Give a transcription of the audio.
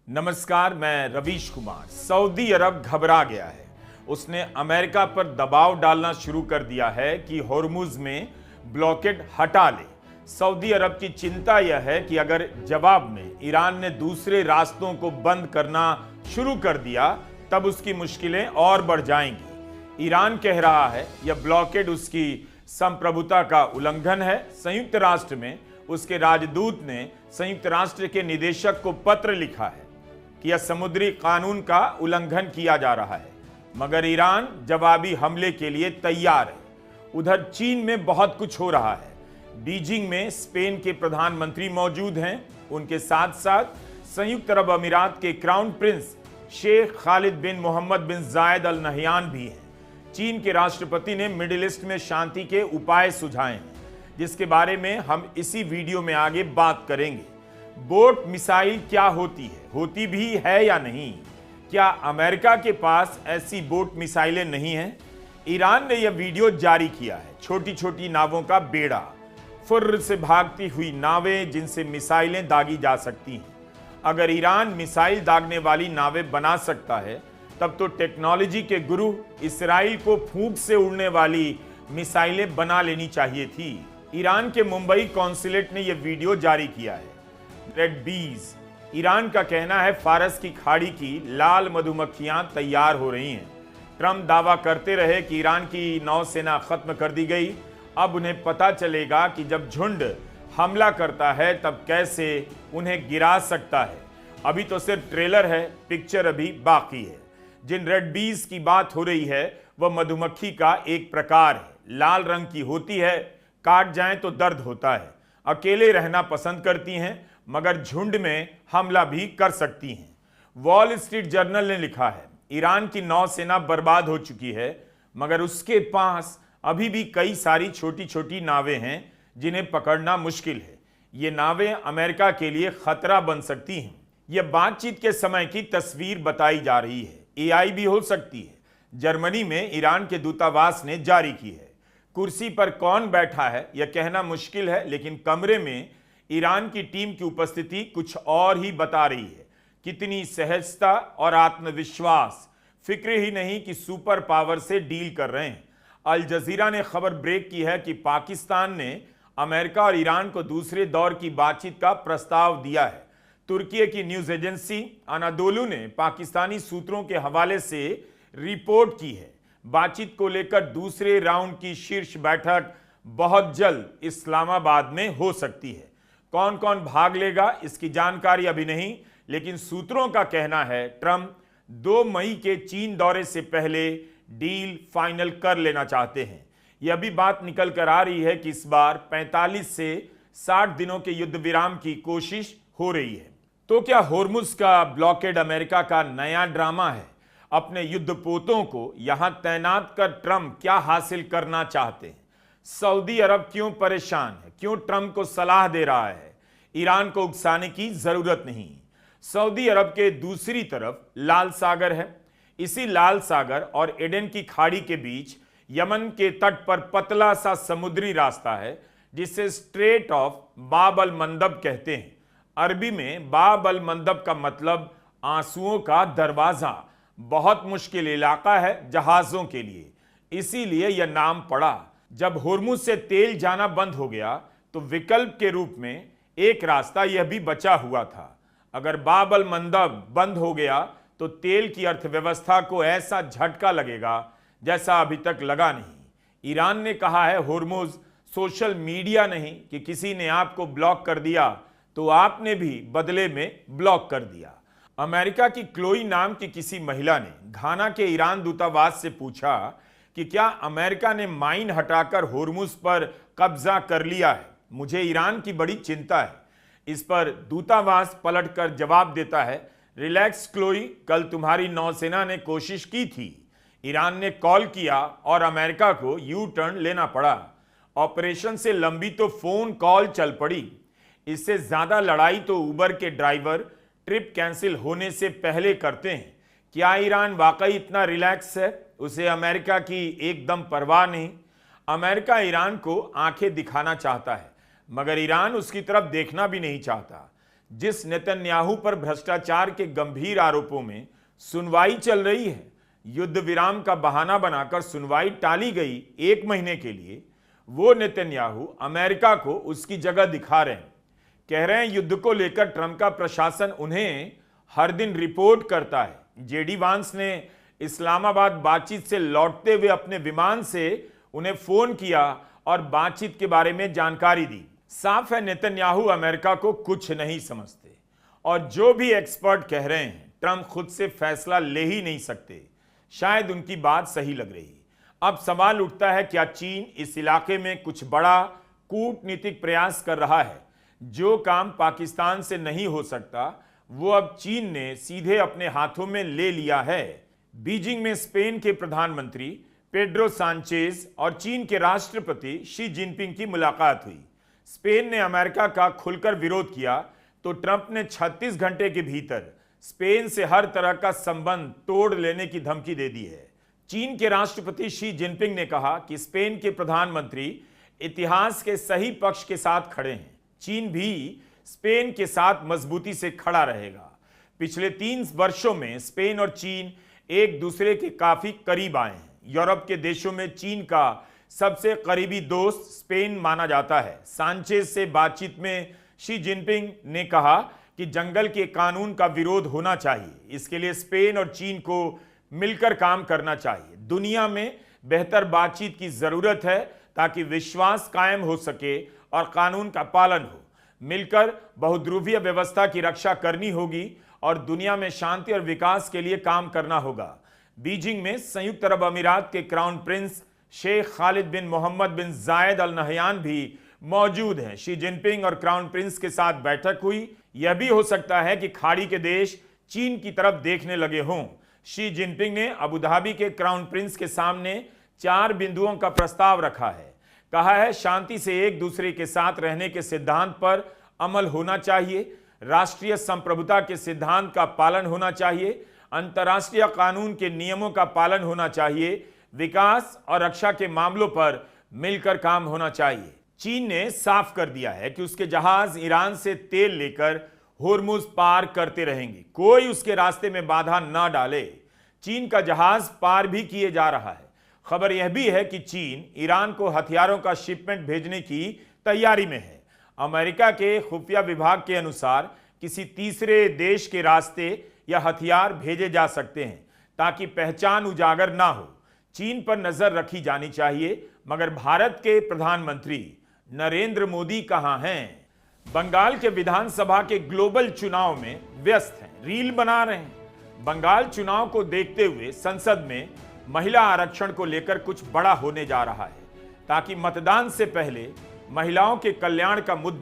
नमस्कार, मैं रवीश कुमार। सऊदी अरब घबरा गया है। उसने अमेरिका पर दबाव डालना शुरू कर दिया है कि होर्मुज में ब्लॉकेड हटा ले। सऊदी अरब की चिंता यह है कि अगर जवाब में ईरान ने दूसरे रास्तों को बंद करना शुरू कर दिया तब उसकी मुश्किलें और बढ़ जाएंगी। ईरान कह रहा है यह ब्लॉकेड उसकी संप्रभुता का उल्लंघन है। संयुक्त राष्ट्र में उसके राजदूत ने संयुक्त राष्ट्र के निदेशक को पत्र लिखा है कि यह समुद्री कानून का उल्लंघन किया जा रहा है, मगर ईरान जवाबी हमले के लिए तैयार है। उधर चीन में बहुत कुछ हो रहा है। बीजिंग में स्पेन के प्रधानमंत्री मौजूद हैं। उनके साथ साथ संयुक्त अरब अमीरात के क्राउन प्रिंस शेख खालिद बिन मोहम्मद बिन जायद अल नहयान भी हैं। चीन के राष्ट्रपति ने मिडिल ईस्ट में शांति के उपाय सुझाए हैं, जिसके बारे में हम इसी वीडियो में आगे बात करेंगे। बोट मिसाइल क्या होती भी है या नहीं? क्या अमेरिका के पास ऐसी बोट मिसाइलें नहीं हैं? ईरान ने यह वीडियो जारी किया है। छोटी छोटी नावों का बेड़ा, फुर्र से भागती हुई नावें जिनसे मिसाइलें दागी जा सकती हैं। अगर ईरान मिसाइल दागने वाली नावें बना सकता है तब तो टेक्नोलॉजी के गुरु इसराइल को फूंक से उड़ने वाली मिसाइलें बना लेनी चाहिए थी। ईरान के मुंबई कॉन्सुलेट ने यह वीडियो जारी किया है। रेड बीज, ईरान का कहना है फारस की खाड़ी की लाल मधुमक्खियां तैयार हो रही हैं। ट्रंप दावा करते रहे कि ईरान की नौसेना खत्म कर दी गई। अब उन्हें पता चलेगा कि जब झुंड हमला करता है तब कैसे उन्हें गिरा सकता है। अभी तो सिर्फ ट्रेलर है, पिक्चर अभी बाकी है। जिन रेड बीज की बात हो रही है वह मधुमक्खी का एक प्रकार है। लाल रंग की होती है, काट जाएं तो दर्द होता है। अकेले रहना पसंद करती हैं, मगर झुंड में हमला भी कर सकती हैं। वॉल स्ट्रीट जर्नल ने लिखा है ईरान की नौसेना बर्बाद हो चुकी है, मगर उसके पास अभी भी कई सारी छोटी छोटी नावें हैं जिन्हें पकड़ना मुश्किल है। ये नावें अमेरिका के लिए खतरा बन सकती हैं। यह बातचीत के समय की तस्वीर बताई जा रही है। एआई भी हो सकती है। जर्मनी में ईरान के दूतावास ने जारी की है। कुर्सी पर कौन बैठा है यह कहना मुश्किल है, लेकिन कमरे में ईरान की टीम की उपस्थिति कुछ और ही बता रही है। कितनी सहजता और आत्मविश्वास, फिक्र ही नहीं कि सुपर पावर से डील कर रहे हैं। अल जजीरा ने खबर ब्रेक की है कि पाकिस्तान ने अमेरिका और ईरान को दूसरे दौर की बातचीत का प्रस्ताव दिया है। तुर्की की न्यूज एजेंसी अनादोलू ने पाकिस्तानी सूत्रों के हवाले से रिपोर्ट की है। बातचीत को लेकर दूसरे राउंड की शीर्ष बैठक बहुत जल्द इस्लामाबाद में हो सकती है। कौन कौन भाग लेगा इसकी जानकारी अभी नहीं, लेकिन सूत्रों का कहना है ट्रंप 2 मई के चीन दौरे से पहले डील फाइनल कर लेना चाहते हैं। यह भी बात निकल कर आ रही है कि इस बार 45 से 60 दिनों के युद्ध विराम की कोशिश हो रही है। तो क्या होर्मुज का ब्लॉकेड अमेरिका का नया ड्रामा है? अपने युद्धपोतों को यहां तैनात कर ट्रंप क्या हासिल करना चाहते हैं? सऊदी अरब क्यों परेशान है? क्यों ट्रंप को सलाह दे रहा है ईरान को उकसाने की जरूरत नहीं? सऊदी अरब के दूसरी तरफ लाल सागर है। इसी लाल सागर और एडन की खाड़ी के बीच यमन के तट पर पतला सा समुद्री रास्ता है जिसे स्ट्रेट ऑफ बाब अल मंदब कहते हैं। अरबी में बाब अल मंदब का मतलब आंसुओं का दरवाजा। बहुत मुश्किल इलाका है जहाजों के लिए, इसीलिए यह नाम पड़ा। जब होर्मुज से तेल जाना बंद हो गया तो विकल्प के रूप में एक रास्ता यह भी बचा हुआ था। अगर बाब अल मंदब बंद हो गया तो तेल की अर्थव्यवस्था को ऐसा झटका लगेगा जैसा अभी तक लगा नहीं। ईरान ने कहा है होर्मुज सोशल मीडिया नहीं कि किसी ने आपको ब्लॉक कर दिया तो आपने भी बदले में ब्लॉक कर दिया। अमेरिका की क्लोई नाम की किसी महिला ने घाना के ईरान दूतावास से पूछा कि क्या अमेरिका ने माइन हटाकर होर्मुज पर कब्जा कर लिया है? मुझे ईरान की बड़ी चिंता है। इस पर दूतावास पलटकर जवाब देता है, रिलैक्स क्लोई, कल तुम्हारी नौसेना ने कोशिश की थी। ईरान ने कॉल किया और अमेरिका को यू टर्न लेना पड़ा। ऑपरेशन से लंबी तो फोन कॉल चल पड़ी। इससे ज्यादा लड़ाई तो उबर के ड्राइवर ट्रिप कैंसिल होने से पहले करते हैं। क्या ईरान वाकई इतना रिलैक्स है? उसे अमेरिका की एकदम परवाह नहीं। अमेरिका ईरान को आंखें दिखाना चाहता है, मगर ईरान उसकी तरफ देखना भी नहीं चाहता। जिस नेतन्याहू पर भ्रष्टाचार के गंभीर आरोपों में सुनवाई चल रही है, युद्ध विराम का बहाना बनाकर सुनवाई टाली गई 1 महीने के लिए, वो नेतन्याहू अमेरिका को उसकी जगह दिखा रहे हैं। कह रहे हैं युद्ध को लेकर ट्रंप का प्रशासन उन्हें हर दिन रिपोर्ट करता है। जेडी वांस ने इस्लामाबाद बातचीत से लौटते हुए अपने विमान से उन्हें फोन किया और बातचीत के बारे में जानकारी दी। साफ है नेतन्याहू अमेरिका को कुछ नहीं समझते और जो भी एक्सपर्ट कह रहे हैं ट्रंप खुद से फैसला ले ही नहीं सकते। शायद उनकी बात सही लग रही। अब सवाल उठता है, क्या चीन इस इलाके में कुछ बड़ा कूटनीतिक प्रयास कर रहा है? जो काम पाकिस्तान से नहीं हो सकता वो अब चीन ने सीधे अपने हाथों में ले लिया है। बीजिंग में स्पेन के प्रधानमंत्री पेड्रो सांचेज और चीन के राष्ट्रपति शी जिनपिंग की मुलाकात हुई। स्पेन ने अमेरिका का खुलकर विरोध किया तो ट्रंप ने 36 घंटे के भीतर स्पेन से हर तरह का संबंध तोड़ लेने की धमकी दे दी है। चीन के राष्ट्रपति शी जिनपिंग ने कहा कि स्पेन के प्रधानमंत्री इतिहास के सही पक्ष के साथ खड़े हैं। चीन भी स्पेन के साथ मजबूती से खड़ा रहेगा। पिछले 3 वर्षों में स्पेन और चीन एक दूसरे के काफी करीब आए हैं। यूरोप के देशों में चीन का सबसे करीबी दोस्त स्पेन माना जाता है। सांचेज से बातचीत में शी जिनपिंग ने कहा कि जंगल के कानून का विरोध होना चाहिए। इसके लिए स्पेन और चीन को मिलकर काम करना चाहिए। दुनिया में बेहतर बातचीत की जरूरत है ताकि विश्वास कायम हो सके और कानून का पालन हो। मिलकर बहुध्रुवीय व्यवस्था की रक्षा करनी होगी और दुनिया में शांति और विकास के लिए काम करना होगा। बीजिंग में संयुक्त अरब अमीरात के क्राउन प्रिंस शेख खालिद बिन मोहम्मद बिन जायद अल नहयान भी मौजूद हैं। शी जिनपिंग और क्राउन प्रिंस के साथ बैठक हुई। यह भी हो सकता है कि खाड़ी के देश चीन की तरफ देखने लगे हों। शी जिनपिंग ने अबू धाबी के क्राउन प्रिंस के सामने 4 बिंदुओं का प्रस्ताव रखा है। कहा है शांति से एक दूसरे के साथ रहने के सिद्धांत पर अमल होना चाहिए, राष्ट्रीय संप्रभुता के सिद्धांत का पालन होना चाहिए, अंतर्राष्ट्रीय कानून के नियमों का पालन होना चाहिए, विकास और रक्षा के मामलों पर मिलकर काम होना चाहिए। चीन ने साफ कर दिया है कि उसके जहाज ईरान से तेल लेकर होर्मुज पार करते रहेंगे, कोई उसके रास्ते में बाधा न डाले। चीन का जहाज पार भी किए जा रहा है। खबर यह भी है कि चीन ईरान को हथियारों का शिपमेंट भेजने की तैयारी में है। अमेरिका के खुफिया विभाग के अनुसार किसी तीसरे देश के रास्ते या हथियार भेजे जा सकते हैं ताकि पहचान उजागर ना हो। चीन पर नजर रखी जानी चाहिए, मगर भारत के प्रधानमंत्री नरेंद्र मोदी कहां हैं? बंगाल के विधानसभा के ग्लोबल चुनाव में व्यस्त हैं, रील बना रहे हैं। बंगाल चुनाव को देखते हुए संसद में महिला आरक्षण को लेकर कुछ बड़ा होने जा रहा है ताकि मतदान से पहले महिलाओं के कल्याण का मुद्दा